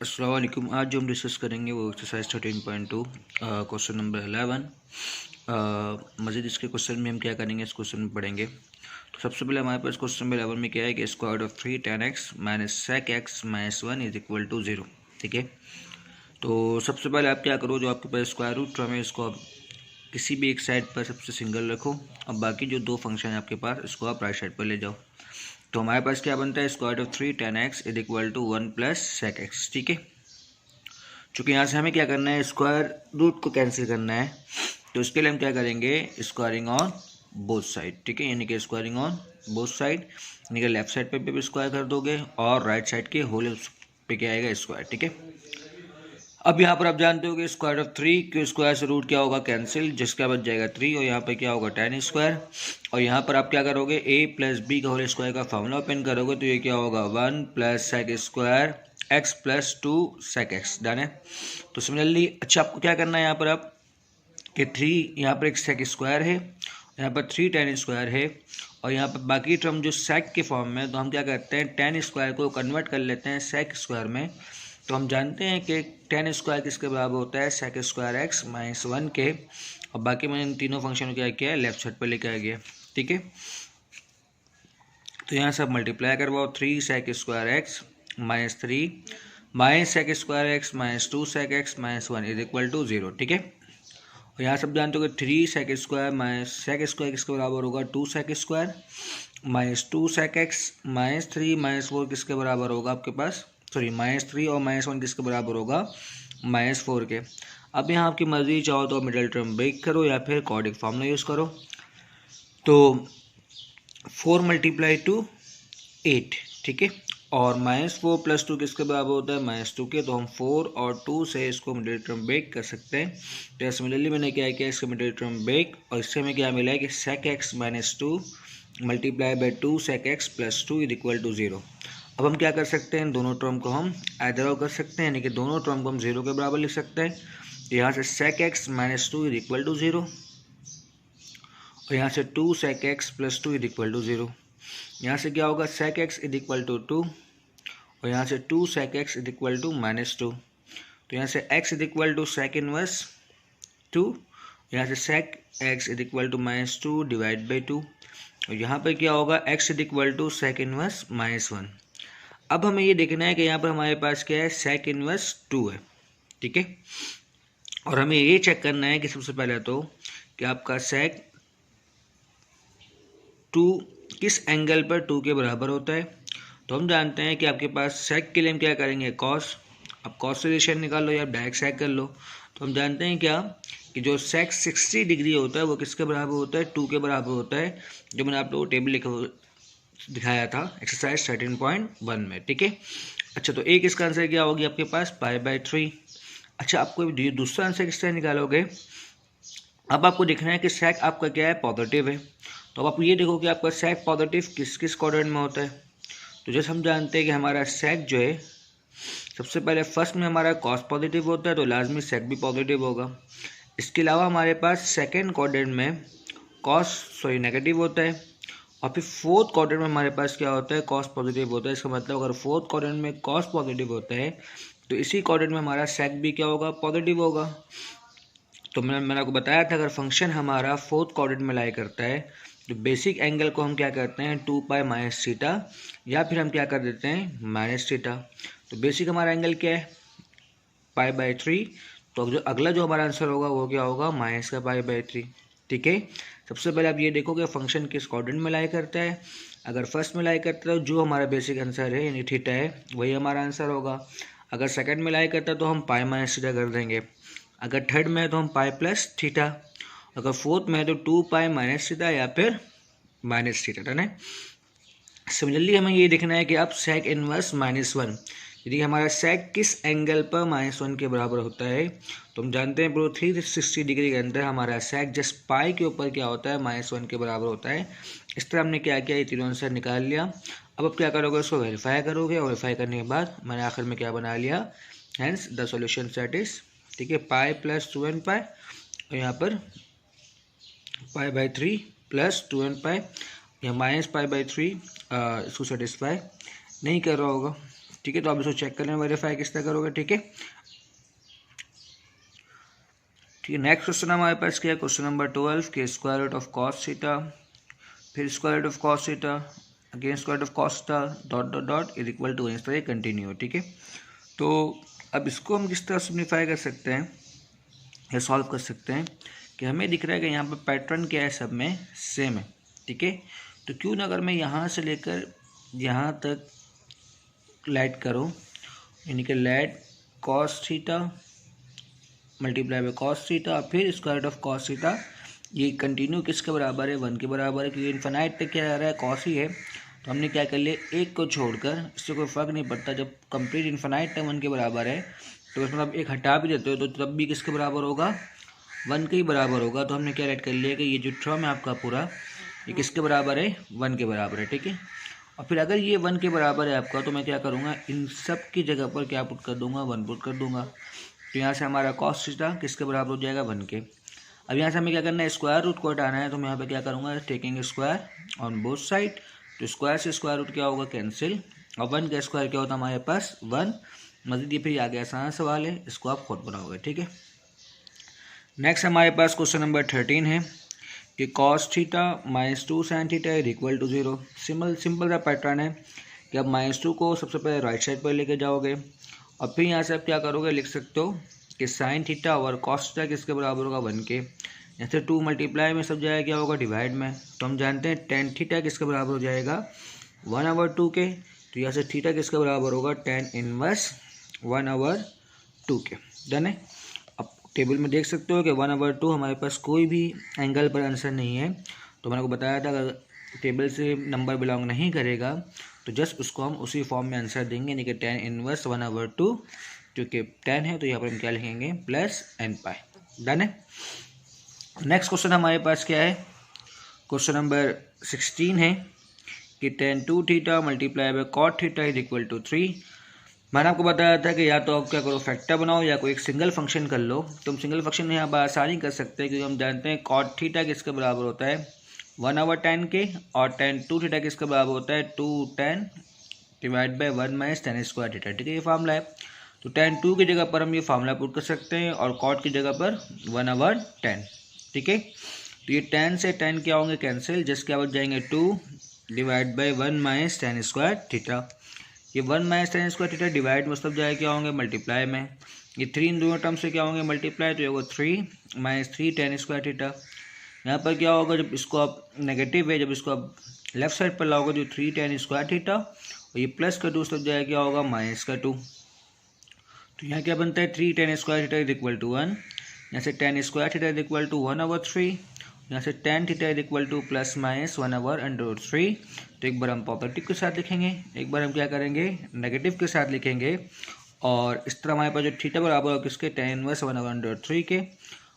अस्सलाम वालेकुम। आज जो हम डिस्कस करेंगे वो एक्सरसाइज 13.2 क्वेश्चन नंबर 11। मज़ीद इसके क्वेश्चन में हम क्या करेंगे, इस क्वेश्चन में पढ़ेंगे। तो सबसे पहले हमारे पास क्वेश्चन नंबर 11 में क्या है कि square of 3 tan x minus sec x minus 1 is equal to 0। ठीक है, तो सबसे पहले आप क्या करो, जो आपके पास स्क्वायर रूट टर्म है इसको आप किसी भी एक साइड पर सबसे सिंगल रखो, अब बाकी जो दो फंक्शन है आपके पास इसको आप राइट साइड पर ले जाओ। तो हमारे पास क्या बनता है, square of 3 tan x is equal to 1 plus sec x। ठीक है, चूँकि यहाँ से हमें क्या करना है, स्क्वायर रूट को कैंसिल करना है, तो इसके लिए हम क्या करेंगे, स्क्वायरिंग ऑन बोथ साइड। ठीक है, यानी कि स्क्वायरिंग ऑन बोथ साइड, यानी कि लेफ्ट साइड पे भी स्क्वायर कर दोगे और राइट साइड के होल पे क्या आएगा, स्क्वायर। ठीक है, अब यहाँ पर आप जानते हो कि स्क्वायर ऑफ 3 के स्क्वायर से रूट क्या होगा, कैंसिल, जिसका बच जाएगा 3 और यहाँ पे क्या होगा tan स्क्वायर। और यहाँ पर आप क्या करोगे, a प्लस बी का होल स्क्वायर का फॉर्मूला ओपन करोगे तो ये क्या होगा, 1 plus sec square x plus 2 sec x। Done है। तो सिमिलरली अच्छा आपको क्या करना है, यहाँ पर आप कि 3 यहाँ पर एक sec स्क्वायर है, यहाँ पर 3 tan स्क्वायर है और यहाँ पर बाकी टर्म जो sec के फॉर्म में, तो हम क्या करते हैं tan स्क्वायर को कन्वर्ट कर लेते हैं sec स्क्वायर में। तो हम जानते हैं कि tan स्क्वायर किसके बराबर होता है, sec स्क्वायर x माइनस 1 के, और बाकी मैंने इन तीनों फंक्शन को क्या किया है, लेफ्ट साइड पर लेकर आ गया। ठीक है, तो यहाँ से आप मल्टीप्लाई करवाओ, 3 sec square x minus 3 minus sec square x minus 2 sec x minus 1 is equal to 0। ठीक है, और यहाँ सब जानते हो कि 3 sec square minus sec square किसके बराबर होगा, 2 sec square minus 2 sec x minus 3 minus 4 किसके बराबर होगा आपके पास, सॉरी माइनस 3 और माइनस 1 किसके बराबर होगा, माइनस 4 के। अब यहाँ आपकी मर्जी, चाहो तो मिडिल टर्म ब्रेक करो या फिर क्वाड्रेटिक फॉर्मूला यूज़ करो। तो 4 मल्टीप्लाई टू 8। ठीक है, और माइनस 4 प्लस 2 किसके बराबर होता है, माइनस 2 के। तो हम 4 और 2 से इसको मिडिल टर्म ब्रेक कर सकते हैं। तो सिमिलरली मैंने क्या किया, इसका मिडिल टर्म ब्रेक, और इससे हमें क्या मिला है कि sec x minus 2 multiply by 2 sec x plus 2 is equal to 0। अब हम क्या कर सकते हैं, दोनों टर्म को हम आइदर आउट कर सकते हैं, यानी कि दोनों टर्म को हम 0 के बराबर लिख सकते हैं। तो यहाँ से sec x minus 2 is equal to 0 और यहाँ से 2 sec x plus 2 is equal to 0। यहाँ से क्या होगा, sec x is equal to 2 और यहाँ से 2 sec x is equal to minus 2। तो यहाँ से x is equal to sec inverse 2, यहाँ से sec x is equal to minus 2 divide by 2, और यहाँ पर क्या होगा, x is equal to sec inverse minus 1। अब हमें ये देखना है कि यहाँ पर हमारे पास क्या है, sec इनवर्स 2 है। ठीक है, और हमें ये चेक करना है कि सबसे पहले तो कि आपका sec 2 किस एंगल पर 2 के बराबर होता है। तो हम जानते हैं कि आपके पास sec के लिए हम क्या करेंगे, cos। अब cos से रेशियो निकाल लो या डायरेक्ट sec कर लो। तो हम जानते हैं क्या कि जो sec 60 डिग्री होता है वो किसके बराबर होता है, 2 के बराबर होता है, जो मैंने आप लोगों को टेबल दिखाया था एक्सरसाइज 13.1 में। ठीक है, अच्छा तो एक इसका आंसर क्या होगी आपके पास, π/3। अच्छा, आपको दूसरा आंसर किस तरह निकालोगे, अब आपको देखना है कि sec आपका क्या है, पॉजिटिव है। तो अब आप ये देखो कि आपका sec पॉजिटिव किस किस क्वाड्रेंट में होता है। तो जैसे हम जानते हैं कि हमारा sec जो है, सबसे पहले फर्स्ट में हमारा cos पॉजिटिव होता है, तो लाजमी sec भी पॉजिटिव होगा। इसके अलावा हमारे पास सेकेंड क्वाड्रेंट में नेगेटिव होता है, और फिर फोर्थ क्वाड्रेंट में हमारे पास क्या होता है, cos पॉजिटिव होता है। इसका मतलब अगर फोर्थ क्वाड्रेंट में cos पॉजिटिव होता है तो इसी क्वाड्रेंट में हमारा sec भी क्या होगा, पॉजिटिव होगा। तो मैंने आपको बताया था, अगर फंक्शन हमारा फोर्थ क्वाड्रेंट में लाई करता है तो बेसिक एंगल को हम क्या करते हैं, 2π माइनस थीटा, या फिर हम क्या कर देते हैं, माइनस थीटा। तो बेसिक हमारा एंगल क्या है, π/3। तो जो अगला जो हमारा आंसर होगा वो क्या होगा, माइनस का π/3। ठीक है, सबसे पहले आप ये देखो कि फंक्शन किस क्वाड्रेंट में लाई करता है। अगर फर्स्ट में लाई करता है तो जो हमारा बेसिक आंसर है यानी थीटा है वही हमारा आंसर होगा। अगर सेकंड में लाई करता है तो हम पाई माइनस थीटा कर देंगे। अगर थर्ड में है तो हम पाई प्लस थीटा। अगर फोर्थ में है तो 2π माइनस थीटा या फिर माइनस थीटा। डन है। सिमिलरली हमें ये देखना है कि अब sec इनवर्स -1, यदि हमारा sec किस एंगल पर -1 के बराबर होता है। तो हम जानते हैं ब्रो 360 डिग्री के अंदर हमारा sec जस्ट पाई के ऊपर क्या होता है, -1 के बराबर होता है। इस तरह हमने क्या किया, ये तीनों आंसर निकाल लिया। अब आप क्या करोगे, उसको वेरीफाई करोगे, और वेरीफाई करने के बाद मैंने आखिर में क्या बना लिया, hence the solution set is. ठीक है, पाई प्लस 2n पाई, और यहाँ पर π/3 प्लस 2n पाई, या -π/3 इसको सेटिस्फाई नहीं कर रहा होगा। ठीक है, तो आप इसको चेक कर लें, वेरीफाई किस तरह करोगे। ठीक है, नेक्स्ट क्वेश्चन हमारे पास क्या है, क्वेश्चन नंबर 12 के square root of cos theta, फिर square root of cos theta, again square root of cos theta, dot dot dot is equal to, इस तरह कंटिन्यू। ठीक है, तो अब इसको हम किस तरह सिम्प्लीफाई कर सकते हैं या सॉल्व कर सकते हैं कि हमें दिख रहा है कि यहाँ पर पैटर्न क्या है, सब में सेम है। ठीक है, तो क्यों ना अगर मैं यहाँ से लेकर यहाँ तक लेट करूँ, यानी कि let cos theta multiply by cos theta, फिर square root of cos theta, ये कंटिन्यू किसके बराबर है, 1 के बराबर है, क्योंकि इन्फिनाइट तक क्या आ रहा है, कॉस ही है। तो हमने क्या कर लिया, एक को छोड़कर, इससे कोई फ़र्क नहीं पड़ता, जब कंप्लीट इन्फिनाइट तक 1 के बराबर है तो उसमें आप एक हटा भी देते हो तो तब भी किसके बराबर होगा, 1 के ही बराबर होगा। तो हमने क्या राइट कर लिया कि ये जो टर्म है आपका पूरा, ये किसके बराबर है, 1 के बराबर है। ठीक है, और फिर अगर ये 1 के बराबर है आपका, तो मैं क्या करूँगा, इन सब की जगह पर क्या पुट कर दूँगा, 1 पुट कर दूँगा। तो यहाँ से हमारा कॉस थीटा किसके बराबर हो जाएगा, 1 के। अब यहाँ से हमें क्या करना है, स्क्वायर रूट को हटाना है, तो मैं यहाँ पे क्या करूँगा, taking square on both side. तो स्क्वायर से स्क्वायर रूट क्या होगा, कैंसिल, और 1 का स्क्वायर क्या होता है हमारे पास, 1। मजीद ये फिर आगे आसान सवाल है, इसको आप खुद बनाओगे। ठीक है, नेक्स्ट हमारे पास क्वेश्चन नंबर 13 है कि cos theta -2 sine theta is equal to 0। Simple सा पैटर्न है कि आप -2 को सबसे पहले राइट साइड पर लेके जाओगे, और फिर यहाँ से आप क्या करोगे, लिख सकते हो कि साइन थीटा और कॉस थीटा किसके बराबर होगा, 1 के। जैसे 2 मल्टीप्लाई में सब जाएगा क्या होगा, डिवाइड में। तो हम जानते हैं टेन थीटा किसके बराबर हो जाएगा, 1/2 के। तो यहाँ से थीटा किसके बराबर होगा, टेन इनवर्स 1/2 के। डन है। अब टेबल में देख सकते हो कि 1/2 हमारे पास कोई भी एंगल पर आंसर नहीं है। तो मैंने को बताया था अगर टेबल से नंबर बिलोंग नहीं करेगा तो जस्ट उसको हम उसी फॉर्म में आंसर देंगे, यानी कि टेन इनवर्स 1/2, क्योंकि 10 है तो यहाँ पर हम क्या लिखेंगे, प्लस n पाई। डन है। नेक्स्ट क्वेश्चन हमारे पास क्या है, क्वेश्चन नंबर 16 है कि tan 2 theta multiply by cot theta is equal to 3। मैंने आपको बताया था कि या तो आप क्या करो, फैक्टर बनाओ या कोई एक सिंगल फंक्शन कर लो। तो हम सिंगल फंक्शन यहाँ पर आसानी कर सकते हैं, क्योंकि हम जानते हैं कॉट थीटा किसके बराबर होता है, 1/10 के, और tan 2 थीटा किसके बराबर होता है, 2tan divide by 1 minus tan square theta. ठीक है, ये फार्मूला है। तो tan 2 की जगह पर हम ये फार्मूला पुट कर सकते हैं, और कॉट की जगह पर 1/10। ठीक है, तो ये tan से tan क्या होंगे, कैंसिल, जिसके क्या बच जाएंगे, 2 divide by 1 minus tan square theta. ये 1 minus tan square theta divide मतलब जाए क्या होंगे, मल्टीप्लाई में। ये 3 इन दोनों टर्म से क्या होंगे, मल्टीप्लाई, तो ये होगा 3 माइनस 3 tan स्क्वायर थीटा। यहाँ पर क्या होगा, जब इसको आप नेगेटिव है, जब इसको आप लेफ्ट साइड पर लाओगे तो 3 tan स्क्वायर थीटा, और ये प्लस का 2 तब जाए क्या होगा, माइनस का 2। तो यहाँ क्या बनता है, 3 tan square theta is equal to 1। यहाँ से tan square theta is equal to 1/3। यहाँ से tan theta is equal to plus minus 1/√3। तो एक बार हम पॉजिटिव के साथ लिखेंगे, एक बार हम क्या करेंगे, नेगेटिव के साथ लिखेंगे, और इस तरह हमारे पास जो थीटा बराबर होगा किसके, tan इनवर्स 1/√3 के,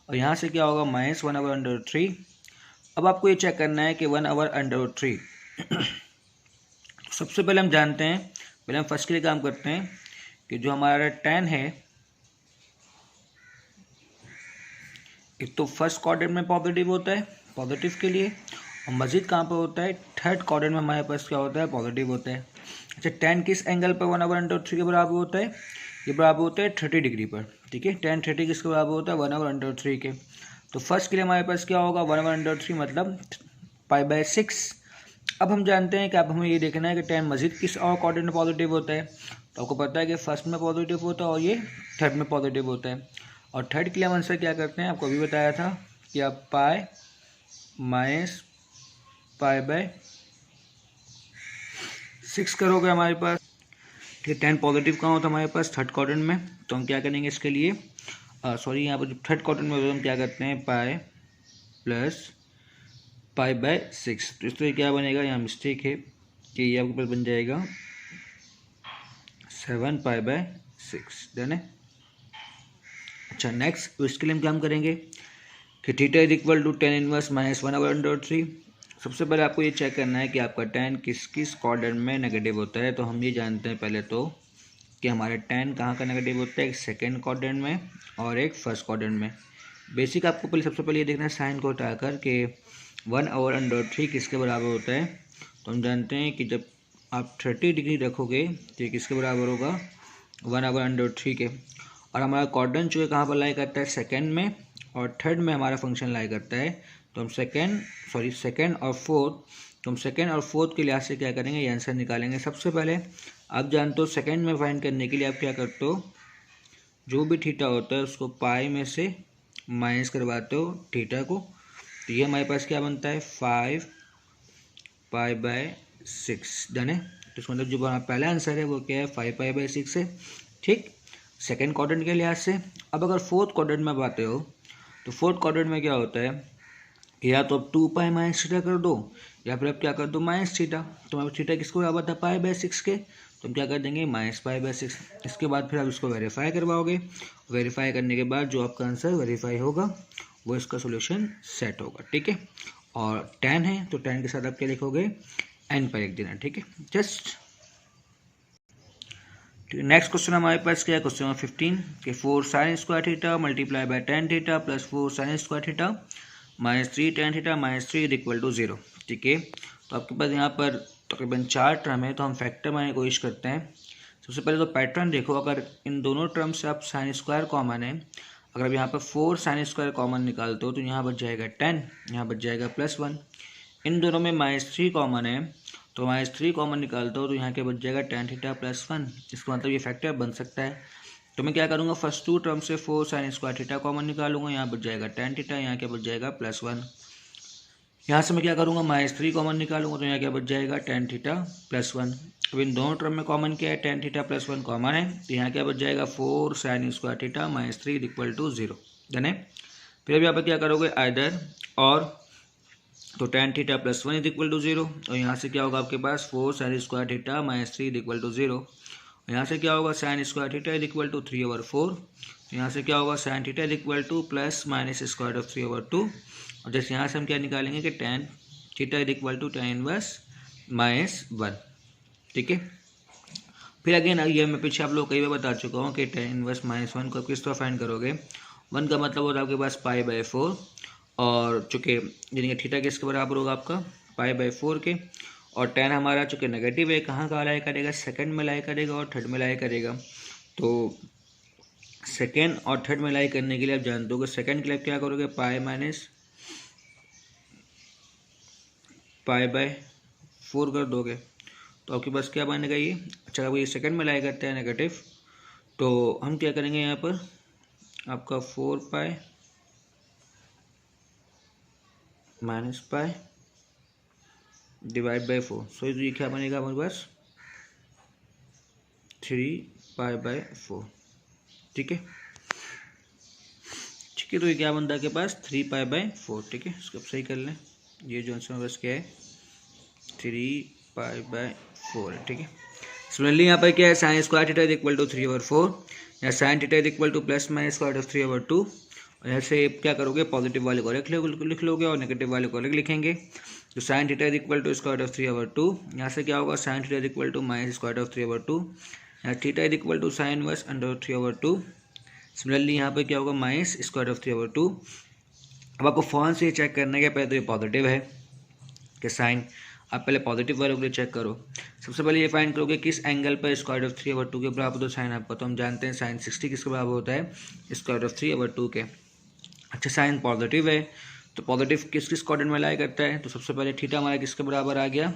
और यहाँ से क्या होगा, माइनस 1/√3। अब आपको ये चेक करना है कि 1/√3 सबसे पहले हम जानते हैं, पहले हम फर्स्ट के लिए काम करते हैं कि जो हमारा tan है, एक तो फर्स्ट क्वाड्रेंट में पॉजिटिव होता है, पॉजिटिव के लिए, और मजीद कहाँ पर होता है, थर्ड क्वाड्रेंट में हमारे पास क्या होता है, पॉजिटिव होता है। अच्छा, tan किस एंगल पर 1/√3 के बराबर होता है, ये बराबर होता है 30 डिग्री पर। ठीक है, tan 30 किसके बराबर होता है, 1/√3 के। तो फर्स्ट के लिए हमारे पास क्या होगा, 1/√3 मतलब π/6। अब हम जानते हैं कि अब हमें ये देखना है कि tan मजीद किस और क्वाड्रेंट में पॉजिटिव होता है। तो आपको पता है कि फर्स्ट में पॉजिटिव होता है और ये थर्ड में पॉजिटिव होता है। और थर्ड के लिए हम आंसर क्या करते हैं, आपको अभी बताया था कि आप पाई माइनस π/6 करोगे हमारे पास। ठीक है, tan पॉजिटिव कहाँ होता है हमारे पास, थर्ड क्वाड्रेंट में। तो हम क्या करेंगे इसके लिए, सॉरी यहाँ पर जो थर्ड क्वाड्रेंट में होता है हम क्या करते हैं, पाई प्लस π/6। तो इस तरह क्या बनेगा, यहाँ मिस्टेक है कि ये आपके पास बन जाएगा 7 π/6। डन है। अच्छा, नेक्स्ट तो इसके लिए हम काम करेंगे कि theta is equal to tan inverse minus 1/√3। सबसे पहले आपको ये चेक करना है कि आपका tan किस किस क्वाड्रेंट में नेगेटिव होता है। तो हम ये जानते हैं पहले तो कि हमारा tan कहाँ का नेगेटिव होता है, एक सेकेंड क्वाड्रेंट में और एक फर्स्ट क्वाड्रेंट में। बेसिक आपको पहले सबसे पहले ये देखना है साइन को उठाकर कि 1/√3 किसके बराबर होता है। तो हम जानते हैं कि जब आप 30 डिग्री रखोगे तो ये किसके बराबर होगा 1/√3 के। और हमारा क्वाड्रेंट जो है कहाँ पर लाई करता है सेकंड में, और थर्ड में हमारा फंक्शन लाई करता है। तो हम सेकंड और फोर्थ के लिहाज से क्या करेंगे, ये आंसर निकालेंगे। सबसे पहले आप जानते हो सेकंड में फाइंड करने के लिए आप क्या करते हो, जो भी थीटा होता है उसको पाई में से माइनस करवाते हो थीटा को। तो ये हमारे पास क्या बनता है 5 π/6 डन है। तो इसका मतलब जो हमारा पहला आंसर है वो क्या है 5 π/6 है। ठीक, सेकंड क्वाड्रेंट के लिहाज से। अब अगर फोर्थ क्वाड्रेंट में आते हो तो फोर्थ क्वाड्रेंट में क्या होता है, या तो अब 2π - थीटा कर दो, या फिर अब क्या कर दो माइनस थीटा। तो हमारे थीटा किसको बराबर था π/6 के, तो हम क्या कर देंगे -π/6। इसके बाद फिर आप इसको वेरीफाई करवाओगे। वेरीफाई करने के बाद जो आपका आंसर वेरीफाई होगा वो इसका सोल्यूशन सेट होगा। ठीक है, और 10 है तो 10 के साथ आप क्या लिखोगे n पर लिख देना। ठीक है, जस्ट नेक्स्ट क्वेश्चन हमारे पास क्या है, क्वेश्चन नंबर 15 कि 4 sin square theta multiply by 10 theta plus 4 sin square theta -3 tan theta -3 equal to 0। ठीक है, तो आपके पास यहाँ पर तकरीबन 4 टर्म है, तो हम फैक्टर बनाने की कोशिश करते हैं। सबसे पहले तो पैटर्न देखो, अगर इन दोनों टर्म से आप साइन स्क्वायर कॉमन है, अगर आप यहाँ पर 4 sin स्क्वायर कॉमन निकालते हो तो यहाँ बच जाएगा 10, यहाँ बच जाएगा +1। इन दोनों में -3 कॉमन है, तो -3 कॉमन निकालते हो तो यहाँ क्या बच जाएगा tan थीटा +1। इसका मतलब ये फैक्टर बन सकता है। तो मैं क्या करूँगा, फर्स्ट 2 टर्म से 4 sin स्क्वायर थीटा कॉमन निकालूंगा, यहाँ बच जाएगा tan थीटा, यहाँ क्या बच जाएगा +1। यहाँ से मैं क्या करूँगा -3 कॉमन निकालूंगा, तो यहाँ क्या बच जाएगा tan थीटा +1। अब इन दोनों टर्म में कॉमन क्या है, tan थीटा +1 कॉमन है, तो यहाँ क्या बच जाएगा 4 sin square theta -3 equal to 0। Done है। फिर अब यहाँ पर क्या करोगे आइदर और, तो tan थीटा +1 इक्वल टू 0, और यहाँ से क्या होगा आपके पास 4 sin square theta -3 equal to 0। यहाँ से क्या होगा sin square theta equal to 3/4। तो यहाँ से क्या होगा sin theta equal to plus minus square of 3/2। और जैसे यहाँ से हम क्या निकालेंगे कि tan theta equal to tan inverse -1। ठीक है, फिर अगेन ये मैं पीछे आप लोग कई बार बता चुका हूँ कि tan इनवर्स -1 को किस तरह फाइंड करोगे। 1 का मतलब होता है आपके पास π/4, और चूँकि यानी कि थीटा किसके बराबर होगा आपका π/4 के, और tan हमारा चूँकि नेगेटिव है कहाँ लाई करेगा, सेकंड में लाई करेगा और थर्ड में लाई करेगा। तो सेकंड और थर्ड में लाई करने के लिए आप जानते हो कि सेकंड के लिए क्या करोगे π/4 कर दोगे, तो आपके पास क्या बनेगा ये। अच्छा, अगर ये सेकंड में लाई करते हैं नेगेटिव, तो हम क्या करेंगे यहाँ पर आपका 4π - π डिवाइड बाई 4। सो ये क्या बनेगा हमारे पास 3π/4। ठीक है, ठीक है, तो ये क्या बनता है आपके पास 3π/4। ठीक है, इसको आप सही कर लें, ये जो आंसर बस क्या है 3π/4 है। ठीक है, सिमिलरली यहाँ पर क्या है sine square theta equal to 3/4, या sine theta equal to plus minus square of 3/2। और यहाँ से क्या करोगे पॉजिटिव वाले को लिख लोगे और नेगेटिव वाले को अलग लिखेंगे। तो sine theta equal to square of 3/2, यहाँ से क्या होगा sine theta equal to minus square of 3/2, यहाँ theta equal to sine inverse under 3/2। Similarly यहाँ पर क्या होगा माइनस स्क्वायर ऑफ 3/2। अब आपको फ़ौरन से चेक करना है कि पहले तो ये पॉजिटिव है कि साइन, आप पहले पॉजिटिव वाले के लिए चेक करो। सबसे पहले ये फाइंड करोगे किस एंगल पर स्क्वायर ऑफ 3/2 के बराबर, तो साइन आपका तो हम जानते हैं साइन 60 किसके बराबर होता है स्क्वायर ऑफ 3/2 के। अच्छा, साइन पॉजिटिव है तो पॉजिटिव किस किस क्वाड्रेंट में लाई करता है, तो सबसे पहले थीटा हमारा किसके बराबर आ गया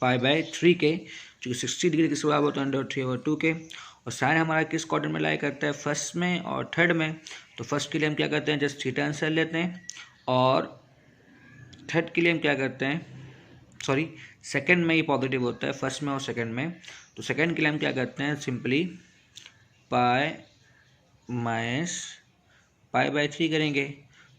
π/3 के, क्योंकि 60 डिग्री किसके बराबर होता है अंडर 3/2 के। और साइन हमारा किस क्वाड्रेंट में लाई करता है फर्स्ट में और थर्ड में। तो फर्स्ट के लिए हम क्या करते हैं जस्ट थीटा आंसर लेते हैं, और थर्ड के लिए हम क्या करते हैं सेकंड में ये पॉजिटिव होता है फर्स्ट में और सेकंड में। तो सेकंड के लिए हम क्या करते हैं सिंपली π/3 करेंगे,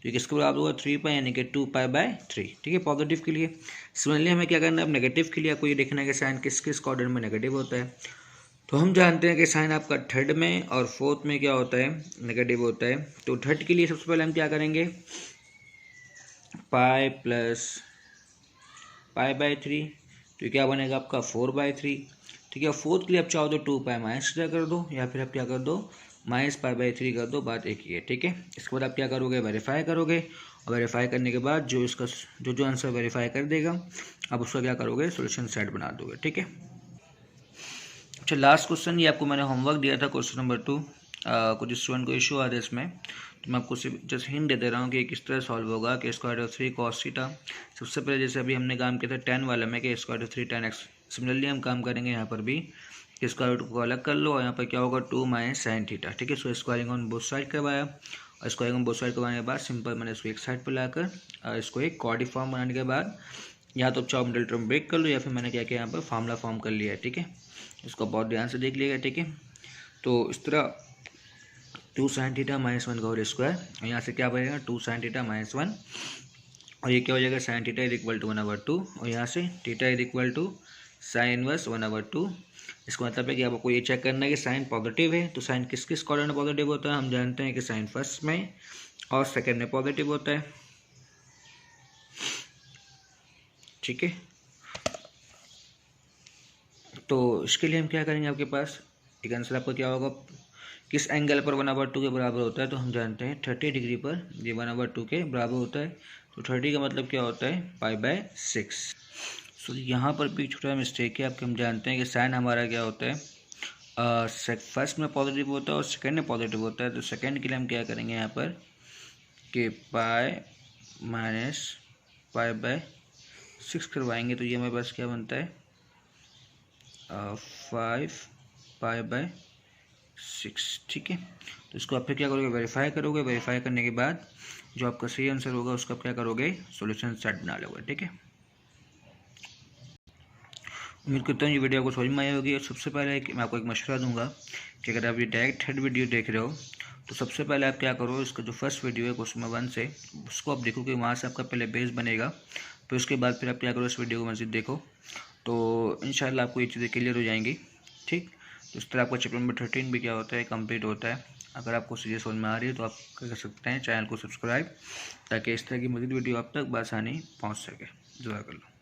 तो किसके बराबर होगा 3π यानी कि 2π/3। ठीक है, पॉजिटिव के लिए। सिमिलरली हमें क्या करना है अब नेगेटिव के लिए आपको ये देखना है कि साइन किस किस क्वाड्रेंट में नेगेटिव होता है। तो हम जानते हैं कि साइन आपका थर्ड में और फोर्थ में क्या होता है नेगेटिव होता है। तो थर्ड के लिए सबसे पहले हम क्या करेंगे π प्लस π/3, तो क्या बनेगा आपका 4/3। ठीक है, फोर्थ के लिए आप चाहो तो 2π माइनस कर दो, या फिर आप क्या कर दो -π/3 कर दो, बात एक ही है। ठीक है, इसके बाद आप क्या करोगे वेरीफाई करोगे, और वेरीफाई करने के बाद जो इसका जो आंसर वेरीफाई कर देगा आप उसका क्या करोगे, सोल्यूशन सेट बना दोगे। ठीक है। अच्छा, लास्ट क्वेश्चन, ये आपको मैंने होमवर्क दिया था क्वेश्चन नंबर 2। कुछ स्टूडेंट को इशू आ रहा है इसमें, तो मैं आपको सिर्फ जस्ट हिंट दे दे रहा हूँ कि किस तरह सॉल्व होगा। कि square root of 3 cos theta, सबसे पहले जैसे अभी हमने काम किया था tan वाला में कि square root 3 tan x, similarly हम काम करेंगे यहाँ पर भी कि स्क्वायर रूट को अलग कर लो और यहाँ पर क्या होगा 2 माइनस sin थीटा। ठीक है। सो स्क्वायरिंग ऑन बोथ साइड करवाया और स्क्वायरिंग ऑन बोथ साइड करवाने के बाद सिंपल मैंने इसको एक साइड पर लाकर इसको एक क्वाड्री फॉर्म बनाने के बाद या तो चाप मिडिल टर्म ब्रेक कर लो या फिर मैंने क्या किया यहाँ पर फार्मूला फॉर्म कर लिया है। ठीक है। इसको बहुत ध्यान से देख लिएगा। ठीक है। तो इस तरह 2 sin थीटा माइनस 1 का होल स्क्वायर और यहाँ से क्या बनेगा 2 sin थीटा माइनस 1 और ये क्या हो जाएगा sin theta is equal to 1/2 और यहाँ से theta is equal to sine inverse 1/2। इसका मतलब है कि आपको ये चेक करना है कि साइन पॉजिटिव है, तो साइन किस किस क्वाड्रेंट में पॉजिटिव होता है, हम जानते हैं कि साइन फर्स्ट में और सेकेंड में पॉजिटिव होता है। ठीक है। तो इसके लिए हम क्या करेंगे, आपके पास एक आंसर आपका क्या होगा, किस एंगल पर 1/2 के बराबर होता है, तो हम जानते हैं 30 डिग्री पर ये 1/2 के बराबर होता है। तो 30 का मतलब क्या होता है π/6। सो यहाँ पर भी छोटा मिस्टेक है आपके, हम जानते हैं कि साइन हमारा क्या होता है फर्स्ट में पॉजिटिव होता है और सेकेंड में पॉजिटिव होता है। तो सेकेंड के लिए हम क्या करेंगे यहाँ पर कि π-π/6 करवाएंगे, तो ये हमारे पास क्या बनता है 5π/6। ठीक है। तो इसको आप फिर क्या करोगे, वेरीफाई करोगे, वेरीफाई करने के बाद जो आपका सही आंसर होगा उसका आप क्या करोगे, सॉल्यूशन सेट बना लोगे। ठीक है। उम्मीद करता हूँ ये वीडियो आपको समझ में आई होगी। और सबसे पहले मैं आपको एक मशवरा दूंगा कि अगर आप ये डायरेक्ट हेड वीडियो देख रहे हो तो सबसे पहले आप क्या करो, इसका जो फर्स्ट वीडियो है क्वेश्चन नंबर 1 से उसको आप देखो कि वहाँ से आपका पहले बेस बनेगा। फिर उसके बाद फिर आप क्या करो, इस वीडियो को मज़ीद देखो, तो इंशाल्लाह आपको ये चीज़ें क्लियर हो जाएंगी। ठीक। तो इस तरह आपका चैप्टर नंबर 13 भी क्या होता है, कंप्लीट होता है। अगर आपको चीज़ें समझ में आ रही है तो आप कर सकते हैं चैनल को सब्सक्राइब, ताकि इस तरह की मज़ीद वीडियो आप तक बआसानी पहुँच सके। जज़ाकल्लाह।